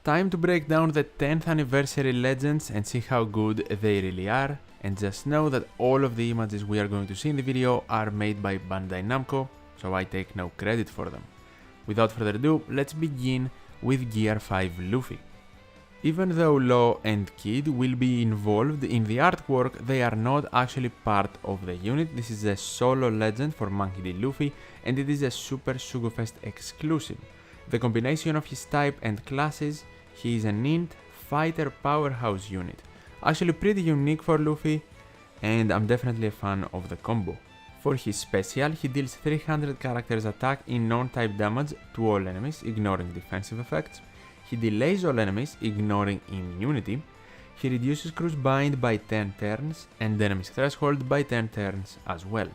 Time to break down the 10th anniversary legends and see how good they really are, and just know that all of the images we are going to see in the video are made by Bandai Namco, so I take no credit for them. Without further ado, let's begin with Gear 5 Luffy. Even though Law and Kid will be involved in the artwork, they are not actually part of the unit. This is a solo legend for Monkey D. Luffy, and it is a Super Sugo Fest exclusive. The combination of his type and classes, he is an int fighter powerhouse unit. Actually pretty unique for Luffy, and I'm definitely a fan of the combo. For his special, he deals 300 characters attack in non-type damage to all enemies, ignoring defensive effects. He delays all enemies, ignoring immunity. He reduces crew's bind by 10 turns and enemy's threshold by 10 turns as well.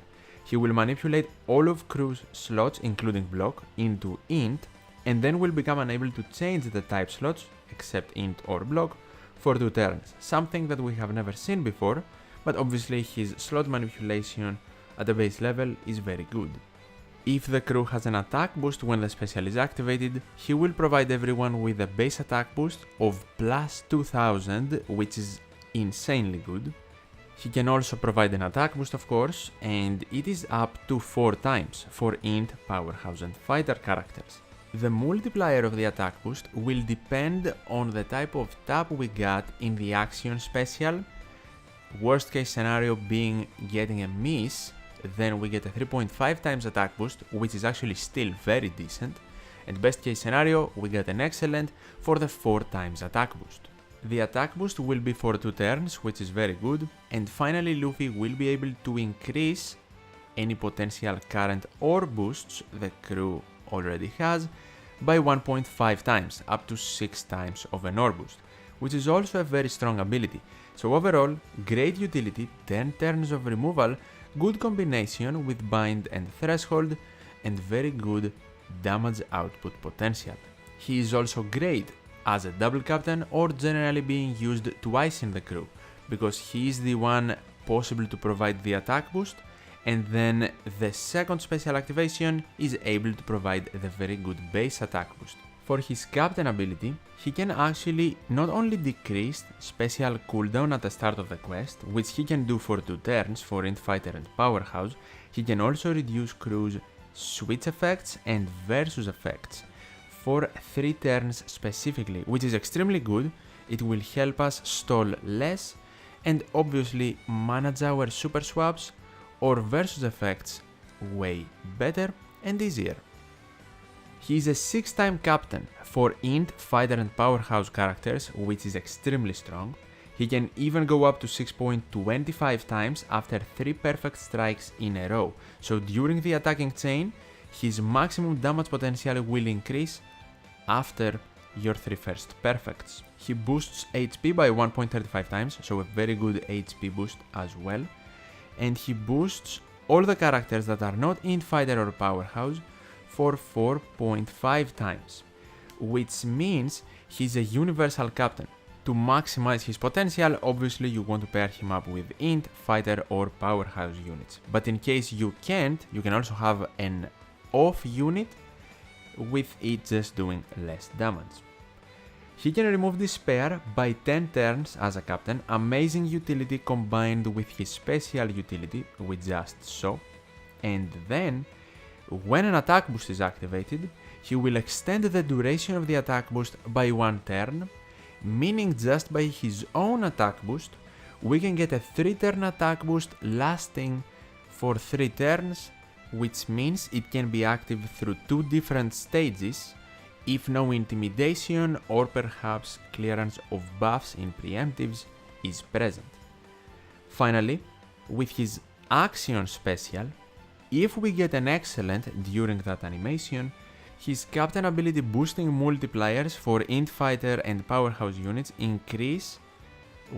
He will manipulate all of crew's slots, including block, into int, and then will become unable to change the type slots, except int or block, for 2 turns, something that we have never seen before, but obviously his slot manipulation at the base level is very good. If the crew has an attack boost when the special is activated, he will provide everyone with a base attack boost of plus 2000, which is insanely good. He can also provide an attack boost, of course, and it is up to 4 times for int, powerhouse and fighter characters. The multiplier of the attack boost will depend on the type of tap we got in the action special. Worst case scenario being getting a miss, then we get a 3.5 times attack boost, which is actually still very decent, and best case scenario we get an excellent for the 4 times attack boost. The attack boost will be for 2 turns, which is very good, and finally Luffy will be able to increase any potential current or boosts the crew already has by 1.5 times, up to 6 times of an ore boost, which is also a very strong ability. So overall, great utility, 10 turns of removal, good combination with bind and threshold, and very good damage output potential. He is also great as a double captain or generally being used twice in the crew, because he is the one possible to provide the attack boost, and then the second special activation is able to provide the very good base attack boost. For his captain ability, he can actually not only decrease special cooldown at the start of the quest, which he can do for 2 turns for int fighter and powerhouse, he can also reduce crew's switch effects and versus effects for 3 turns specifically, which is extremely good. It will help us stall less and obviously manage our super swaps or versus effects way better and easier. He is a 6-time captain for int, fighter and powerhouse characters, which is extremely strong. He can even go up to 6.25 times after 3 perfect strikes in a row, so during the attacking chain, his maximum damage potential will increase after your 3 first perfects. He boosts HP by 1.35 times, so a very good HP boost as well, and he boosts all the characters that are not int, fighter or powerhouse for 4.5 times, which means he's a universal captain. To maximize his potential, obviously you want to pair him up with int, fighter or powerhouse units, but in case you can't, you can also have an off unit with it just doing less damage. He can remove despair by 10 turns as a captain, amazing utility combined with his special utility we just saw, and then when an attack boost is activated, he will extend the duration of the attack boost by 1 turn, meaning just by his own attack boost, we can get a 3-turn attack boost lasting for 3 turns, which means it can be active through 2 different stages if no intimidation or perhaps clearance of buffs in preemptives is present. Finally, with his action special, if we get an excellent during that animation, his captain ability boosting multipliers for int fighter and powerhouse units increase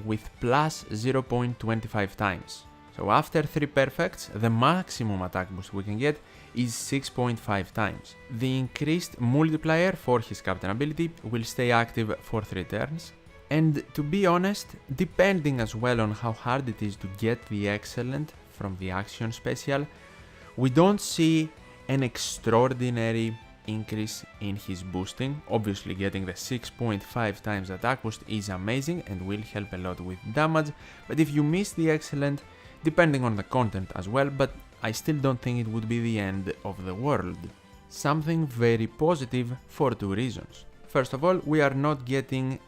with plus 0.25 times. So after 3 perfects, the maximum attack boost we can get is 6.5 times. The increased multiplier for his captain ability will stay active for 3 turns, and to be honest, depending as well on how hard it is to get the excellent from the action special, we don't see an extraordinary increase in his boosting. Obviously getting the 6.5 times attack boost is amazing and will help a lot with damage, but if you miss the excellent, depending on the content as well, but I still don't think it would be the end of the world. Something very positive for two reasons. First of all, we are not getting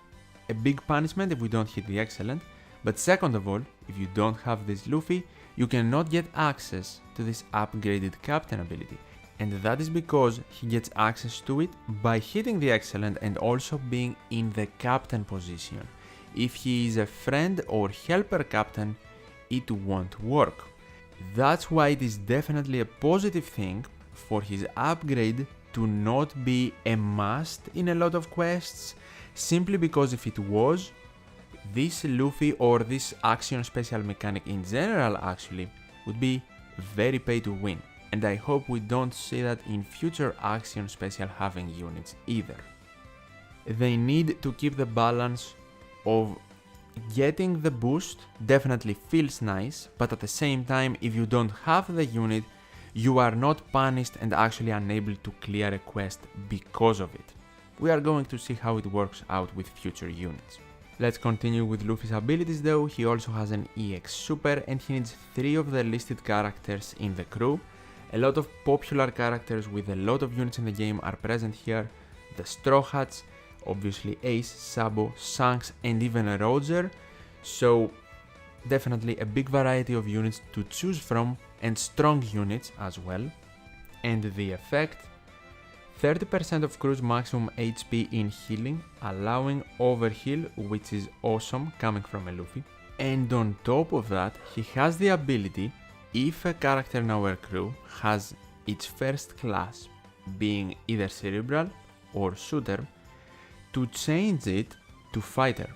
a big punishment if we don't hit the excellent, but second of all, if you don't have this Luffy, you cannot get access to this upgraded captain ability, and that is because he gets access to it by hitting the excellent and also being in the captain position. If he is a friend or helper captain, it won't work. That's why it is definitely a positive thing for his upgrade to not be a must in a lot of quests, simply because if it was, this Luffy or this action special mechanic in general actually would be very pay to win, and I hope we don't see that in future action special having units either. They need to keep the balance of getting the boost definitely feels nice, but at the same time, if you don't have the unit, you are not punished and actually unable to clear a quest because of it. We are going to see how it works out with future units. Let's continue with Luffy's abilities though. He also has an EX Super and he needs 3 of the listed characters in the crew. A lot of popular characters with a lot of units in the game are present here. The Straw Hats, obviously Ace, Sabo, Shanks and even Roger. So definitely a big variety of units to choose from and strong units as well. And the effect, 30% of crew's maximum HP in healing, allowing overheal, which is awesome coming from a Luffy. And on top of that, he has the ability, if a character in our crew has its first class being either Cerebral or Shooter, to change it to Fighter.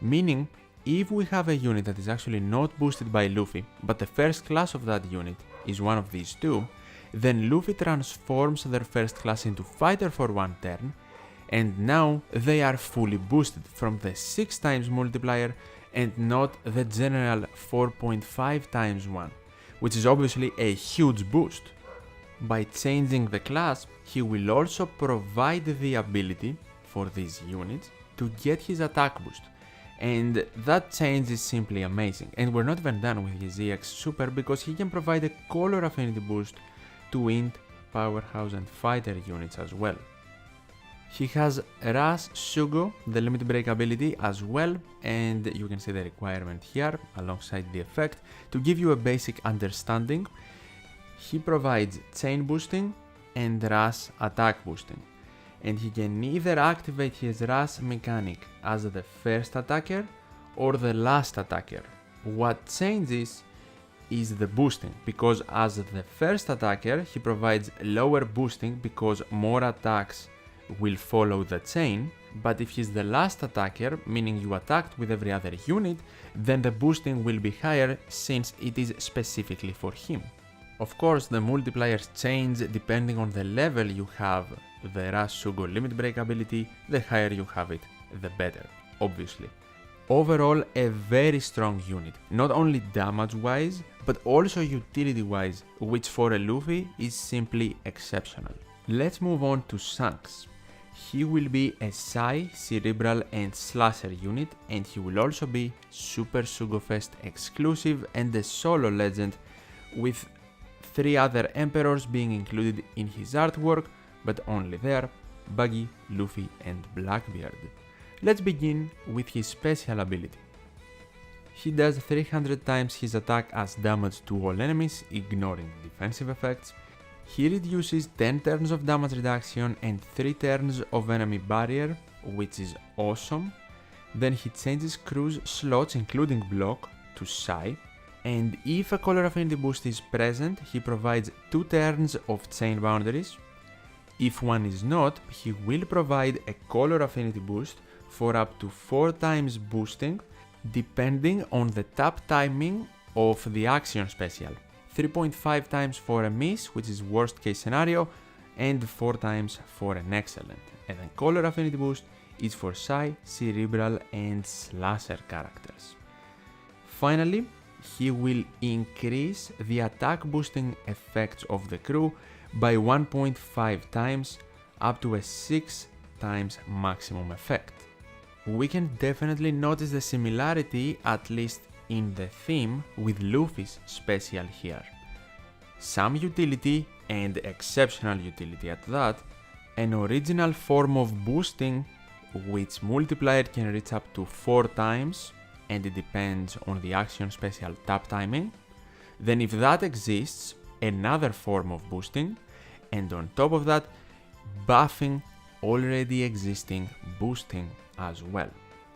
Meaning, if we have a unit that is actually not boosted by Luffy, but the first class of that unit is one of these two, then Luffy transforms their first class into Fighter for one turn, and now they are fully boosted from the 6 times multiplier and not the general 4.5 times one, which is obviously a huge boost. By changing the class, he will also provide the ability for these units to get his attack boost. And that change is simply amazing, and we're not even done with his EX Super because he can provide a color affinity boost to Int, Powerhouse and Fighter units as well. He has Ras Sugo, the limit break ability as well, and you can see the requirement here alongside the effect. To give you a basic understanding, he provides chain boosting and Ras attack boosting, and he can either activate his Ras mechanic as the first attacker or the last attacker. What changes is the boosting, because as the first attacker he provides lower boosting because more attacks will follow the chain, but if he's the last attacker, meaning you attacked with every other unit, then the boosting will be higher since it is specifically for him. Of course, the multipliers change depending on the level you have the Ras Sugo limit break ability. The higher you have it, the better, obviously. Overall, a very strong unit, not only damage wise, but also utility wise, which for a Luffy is simply exceptional. Let's move on to Shanks. He will be a Sai, Cerebral and Slasher unit, and he will also be Super Sugo Fest exclusive and a solo legend, with 3 other Emperors being included in his artwork, but only there, Buggy, Luffy and Blackbeard. Let's begin with his special ability. He does 300 times his attack as damage to all enemies, ignoring defensive effects. He reduces 10 turns of damage reduction and 3 turns of enemy barrier, which is awesome. Then he changes crew's slots, including block, to Sai. And if a color affinity boost is present, he provides 2 turns of chain boundaries. If one is not, he will provide a color affinity boost for up to 4 times boosting, depending on the tap timing of the action special. 3.5 times for a miss, which is worst case scenario, and 4 times for an excellent. And then color affinity boost is for Sai, Cerebral and Slasher characters. Finally, he will increase the attack boosting effects of the crew by 1.5 times up to a 6 times maximum effect. We can definitely notice the similarity, at least in the theme, with Luffy's special here. Some utility, and exceptional utility at that, an original form of boosting which multiplier can reach up to 4 times, and it depends on the action special tap timing. Then if that exists, another form of boosting, and on top of that, buffing already existing boosting as well.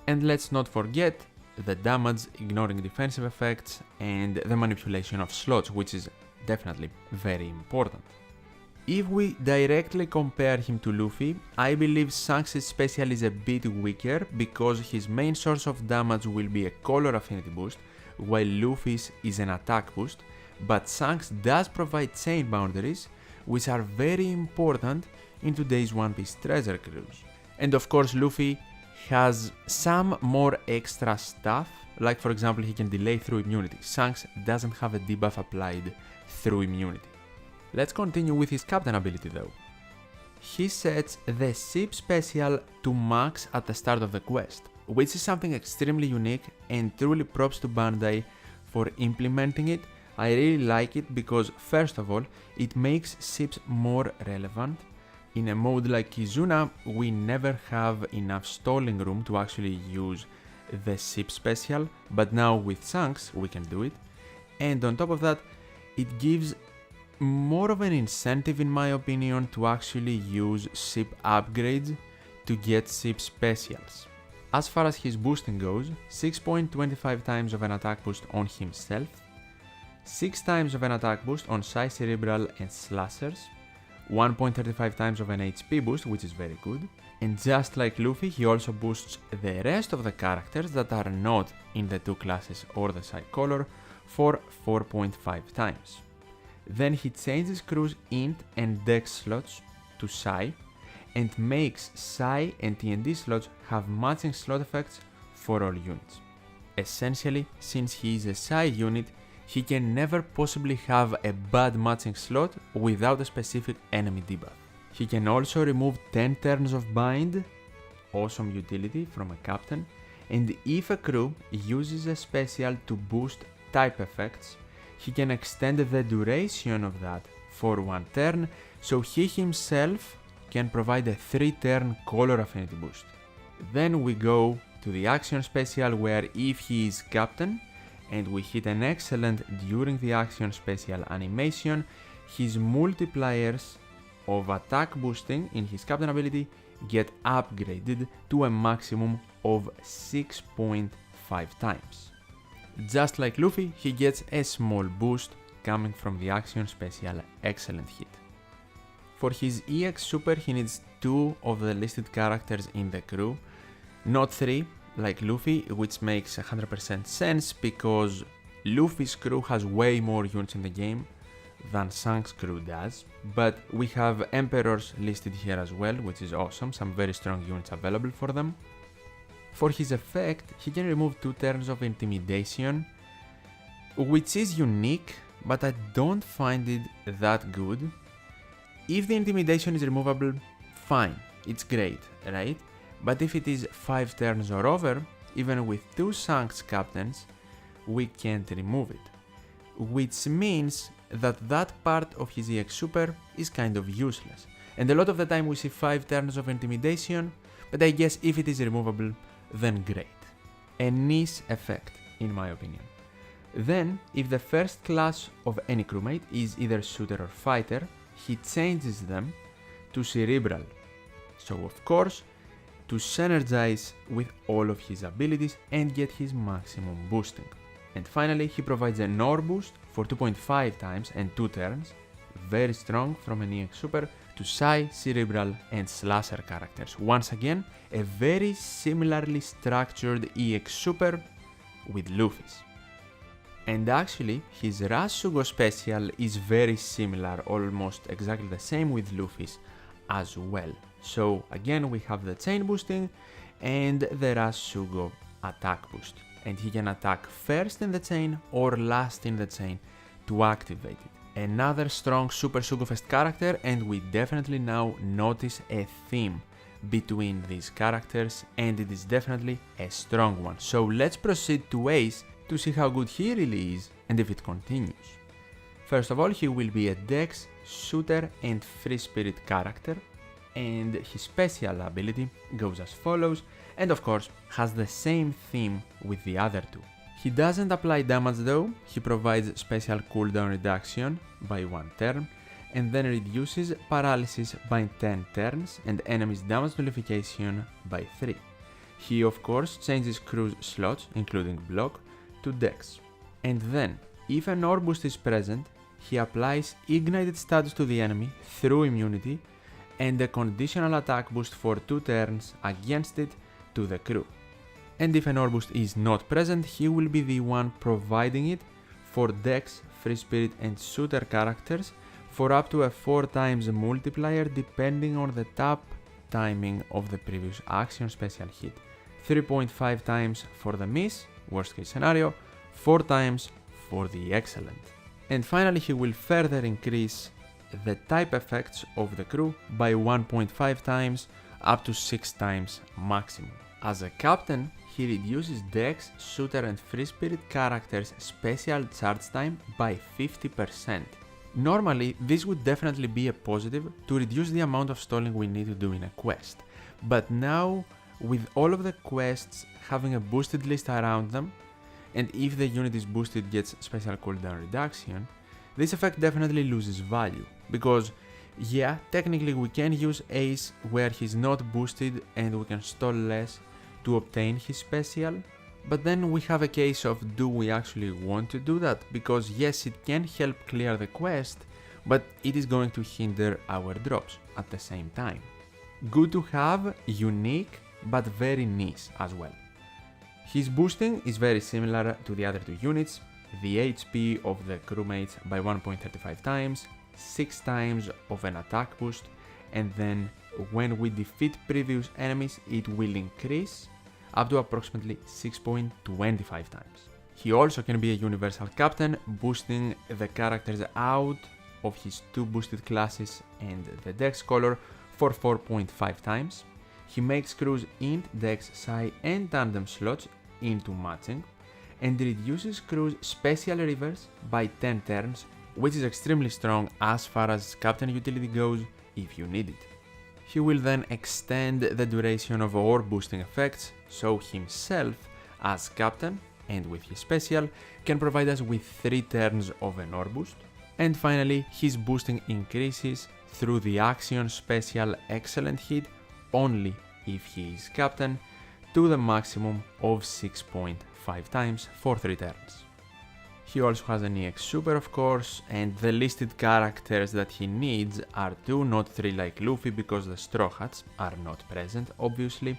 And let's not forget the damage ignoring defensive effects and the manipulation of slots, which is definitely very important. If we directly compare him to Luffy, I believe Shanks' special is a bit weaker because his main source of damage will be a color affinity boost, while Luffy's is an attack boost, but Shanks does provide chain boundaries, which are very important in today's One Piece treasure cruise. And of course Luffy has some more extra stuff, like for example he can delay through immunity. Shanks doesn't have a debuff applied through immunity. Let's continue with his captain ability though. He sets the ship special to max at the start of the quest, which is something extremely unique and truly props to Bandai for implementing it. I really like it because first of all, it makes ships more relevant. In a mode like Kizuna, we never have enough stalling room to actually use the ship special, but now with Shanks we can do it. And on top of that, it gives more of an incentive in my opinion to actually use ship upgrades to get ship specials. As far as his boosting goes, 6.25 times of an attack boost on himself, 6 times of an attack boost on Sai Cerebral and Slashers, 1.35 times of an HP boost, which is very good, and just like Luffy, he also boosts the rest of the characters that are not in the 2 classes or the Sai color for 4.5 times. Then he changes crew's int and dex slots to Sai and makes Sai and TND slots have matching slot effects for all units. Essentially, since he is a Sai unit, he can never possibly have a bad matching slot without a specific enemy debuff. He can also remove 10 turns of bind, awesome utility from a captain, and if a crew uses a special to boost type effects, he can extend the duration of that for 1 turn, so he himself can provide a 3-turn color affinity boost. Then we go to the action special where if he is captain and we hit an excellent during the action special animation, his multipliers of attack boosting in his captain ability get upgraded to a maximum of 6.5 times. Just like Luffy, he gets a small boost coming from the action special excellent hit. For his EX super he needs 2 of the listed characters in the crew, not 3 like Luffy, which makes 100% sense because Luffy's crew has way more units in the game than Shanks' crew does, but we have Emperors listed here as well, which is awesome, some very strong units available for them. For his effect, he can remove 2 turns of intimidation, which is unique, but I don't find it that good. If the intimidation is removable, fine, it's great, right? But if it is 5 turns or over, even with 2 Shanks captains, we can't remove it. Which means that that part of his EX super is kind of useless. And a lot of the time we see 5 turns of intimidation, but I guess if it is removable, then great. A nice effect, in my opinion. Then, if the first class of any crewmate is either shooter or fighter, he changes them to cerebral. So of course, to synergize with all of his abilities and get his maximum boosting. And finally, he provides an ore boost for 2.5 times and 2 turns, very strong from an EX super, to Sai, Cerebral and Slasher characters. Once again, a very similarly structured EX super with Luffy's. And actually, his Rush Sugo special is very similar, almost exactly the same with Luffy's as well. So again, we have the chain boosting and the Rush Sugo attack boost. And he can attack first in the chain or last in the chain to activate it. another strong Super Sugo Fest character, and we definitely now notice a theme between these characters, and it is definitely a strong one. So let's proceed to Ace to see how good he really is and if it continues. First of all, he will be a Dex, Shooter and Free Spirit character, and his special ability goes as follows, and of course has the same theme with the other two. He doesn't apply damage though, he provides special cooldown reduction by 1 turn, and then reduces paralysis by 10 turns and enemies damage nullification by 3. He of course changes crew's slots, including block, to Dex. And then, if an orb boost is present, he applies ignited status to the enemy through immunity and a conditional attack boost for 2 turns against it to the crew. And if an orb boost is not present, he will be the one providing it for Dex, Free Spirit and Shooter characters for up to a 4 times multiplier depending on the tap timing of the previous action special hit. 3.5 times for the miss, worst case scenario, 4 times for the excellent. And finally he will further increase the type effects of the crew by 1.5 times up to 6 times maximum. As a captain, he reduces Dex, Shooter and Free Spirit characters' special charge time by 50%. Normally, this would definitely be a positive to reduce the amount of stalling we need to do in a quest, but now, with all of the quests having a boosted list around them, and if the unit is boosted gets special cooldown reduction, this effect definitely loses value, because yeah, technically we can use Ace where he's not boosted and we can stall less to obtain his special, but then we have a case of do we actually want to do that, because yes, it can help clear the quest, but it is going to hinder our drops at the same time. Good to have, unique, but very niche as well. His boosting is very similar to the other two units, the HP of the crewmates by 1.35 times, 6 times of an attack boost, and then when we defeat previous enemies it will increase up to approximately 6.25 times. He also can be a universal captain, boosting the characters out of his 2 boosted classes and the Dex color for 4.5 times. He makes crews int, Dex, Psi and tandem slots into matching, and reduces crews special reverse by 10 turns, which is extremely strong as far as captain utility goes if you need it. He will then extend the duration of orb boosting effects, so himself as captain and with his special can provide us with 3 turns of an orb boost. And finally, his boosting increases through the action special excellent hit only if he is captain to the maximum of 6.5 times for 3 turns. He also has an EX Super of course, and the listed characters that he needs are 2, not 3 like Luffy, because the Straw Hats are not present obviously,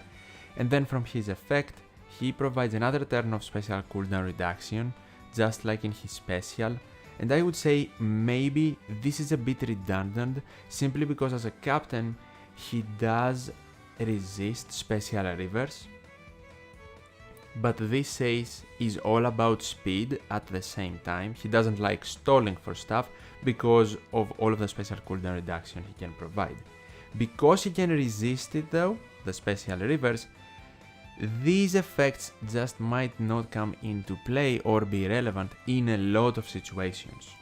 and then from his effect he provides another turn of special cooldown reduction just like in his special, and I would say maybe this is a bit redundant simply because as a captain he does resist special reverse, but this Ace is all about speed at the same time. He doesn't like stalling for stuff because of all of the special cooldown reduction he can provide. Because he can resist it though, the special reverse, these effects just might not come into play or be relevant in a lot of situations.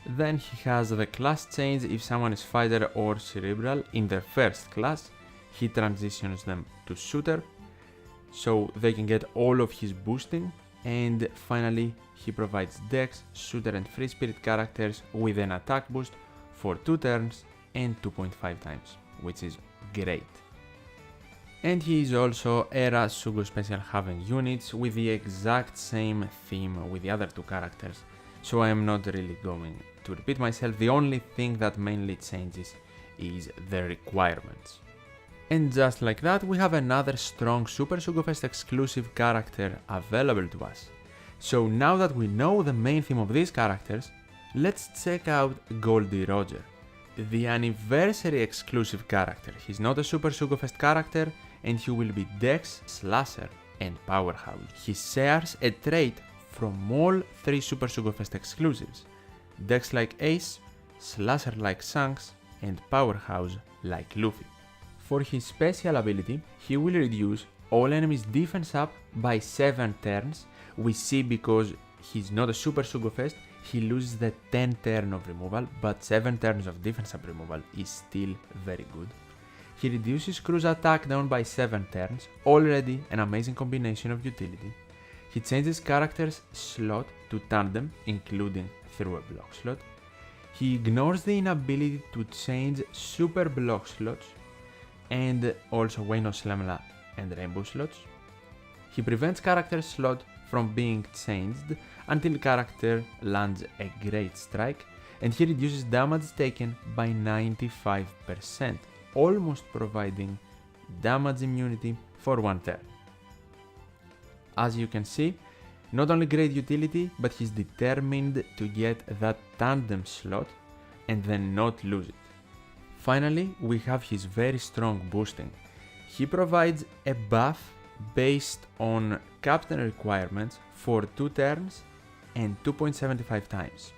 Then he has the class change. If someone is fighter or cerebral in their first class, he transitions them to shooter, so they can get all of his boosting. And finally he provides Dex, Shooter and Free Spirit characters with an attack boost for 2 turns and 2.5 times, which is great. And he is also era Sugo special having units with the exact same theme with the other 2 characters, so I am not really going to repeat myself. The only thing that mainly changes is the requirements. And just like that, we have another strong Super Sugo Fest exclusive character available to us. So now that we know the main theme of these characters, let's check out Goldie Roger, the anniversary exclusive character. He's not a Super Sugo Fest character, and he will be Dex, Slasher and Powerhouse. He shares a trait from all 3 Super Sugo Fest exclusives: Dex like Ace, Slasher like Shanks, and Powerhouse like Luffy. For his special ability, he will reduce all enemies' defense up by 7 turns. We see because he's not a Super Sugo Fest, he loses the 10 turn of removal, but 7 turns of defense up removal is still very good. He reduces Crew's attack down by 7 turns, already an amazing combination of utility. He changes character's slot to tandem, including through a block slot. He ignores the inability to change super block slots, and also Wayno Slamla and Rainbow slots. He prevents character's slot from being changed until character lands a Great Strike, and he reduces damage taken by 95%, almost providing damage immunity for 1 turn. As you can see, not only great utility, but he's determined to get that tandem slot and then not lose it. Finally, we have his very strong boosting. He provides a buff based on captain requirements for 2 turns and 2.75 times.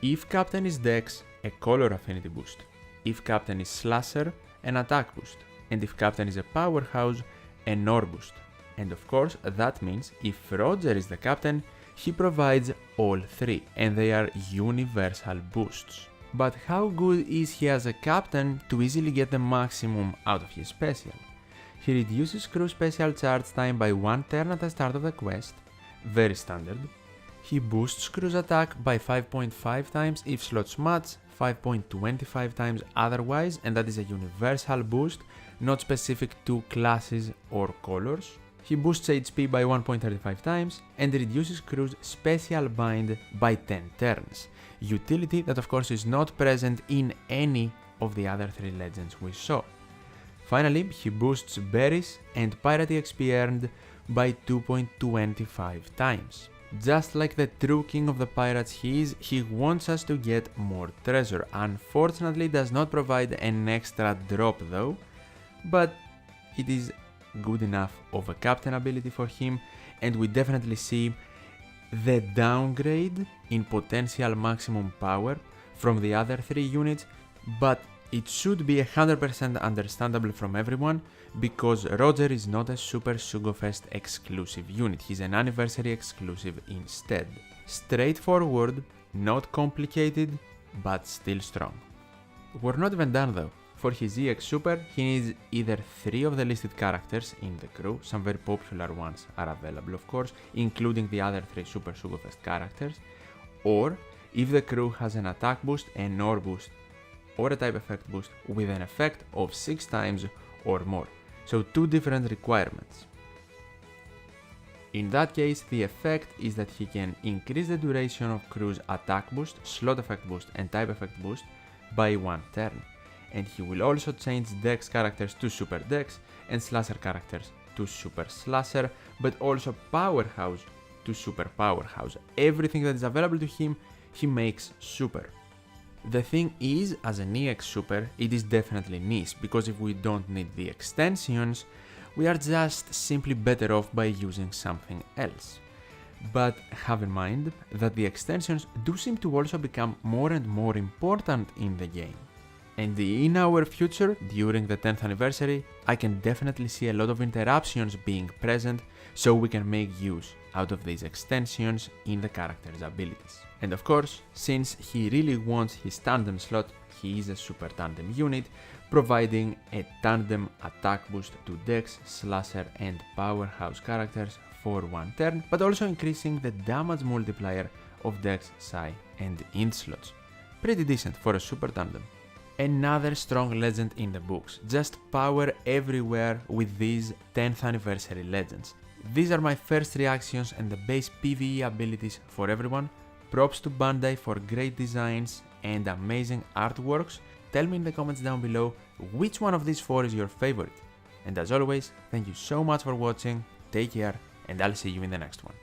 If captain is Dex, a color affinity boost. If captain is Slasher, an attack boost. And if captain is a Powerhouse, an ore boost. And of course, that means if Roger is the captain, he provides all 3, and they are universal boosts. But how good is he as a captain to easily get the maximum out of his special? He reduces crew special charge time by 1 turn at the start of the quest, very standard. He boosts crew's attack by 5.5 times if slots match, 5.25 times otherwise, and that is a universal boost, not specific to classes or colors. He boosts HP by 1.35 times and reduces crew's special bind by 10 turns, utility that of course is not present in any of the other 3 legends we saw. Finally, he boosts berries and pirate XP earned by 2.25 times. Just like the true king of the pirates he is, he wants us to get more treasure. Unfortunately, does not provide an extra drop though, but it is good enough of a captain ability for him, and we definitely see the downgrade in potential maximum power from the other 3 units, but it should be 100% understandable from everyone because Roger is not a Super Sugo Fest exclusive unit, he's an anniversary exclusive instead. Straightforward, not complicated, but still strong. We're not even done though. For his EX Super, he needs either 3 of the listed characters in the crew, some very popular ones are available of course, including the other 3 Super Sugo Fest characters, or if the crew has an attack boost, an ore boost, or a type effect boost with an effect of 6 times or more, so 2 different requirements. In that case, the effect is that he can increase the duration of crew's attack boost, slot effect boost and type effect boost by 1 turn. And he will also change Dex characters to Super Dex and Slasher characters to Super Slasher, but also Powerhouse to Super Powerhouse. Everything that is available to him, he makes Super. The thing is, as an EX Super, it is definitely niche, because if we don't need the extensions, we are just simply better off by using something else. But have in mind that the extensions do seem to also become more and more important in the game. And in our future, during the 10th anniversary, I can definitely see a lot of interruptions being present, so we can make use out of these extensions in the character's abilities. And of course, since he really wants his tandem slot, he is a super tandem unit, providing a tandem attack boost to Dex, Slasher and Powerhouse characters for 1 turn, but also increasing the damage multiplier of Dex, Psi and Int slots. Pretty decent for a super tandem. Another strong legend in the books, just power everywhere with these 10th anniversary legends. These are my first reactions and the base PvE abilities for everyone. Props to Bandai for great designs and amazing artworks. Tell me in the comments down below which one of these 4 is your favorite. And as always, thank you so much for watching, take care, and I'll see you in the next one.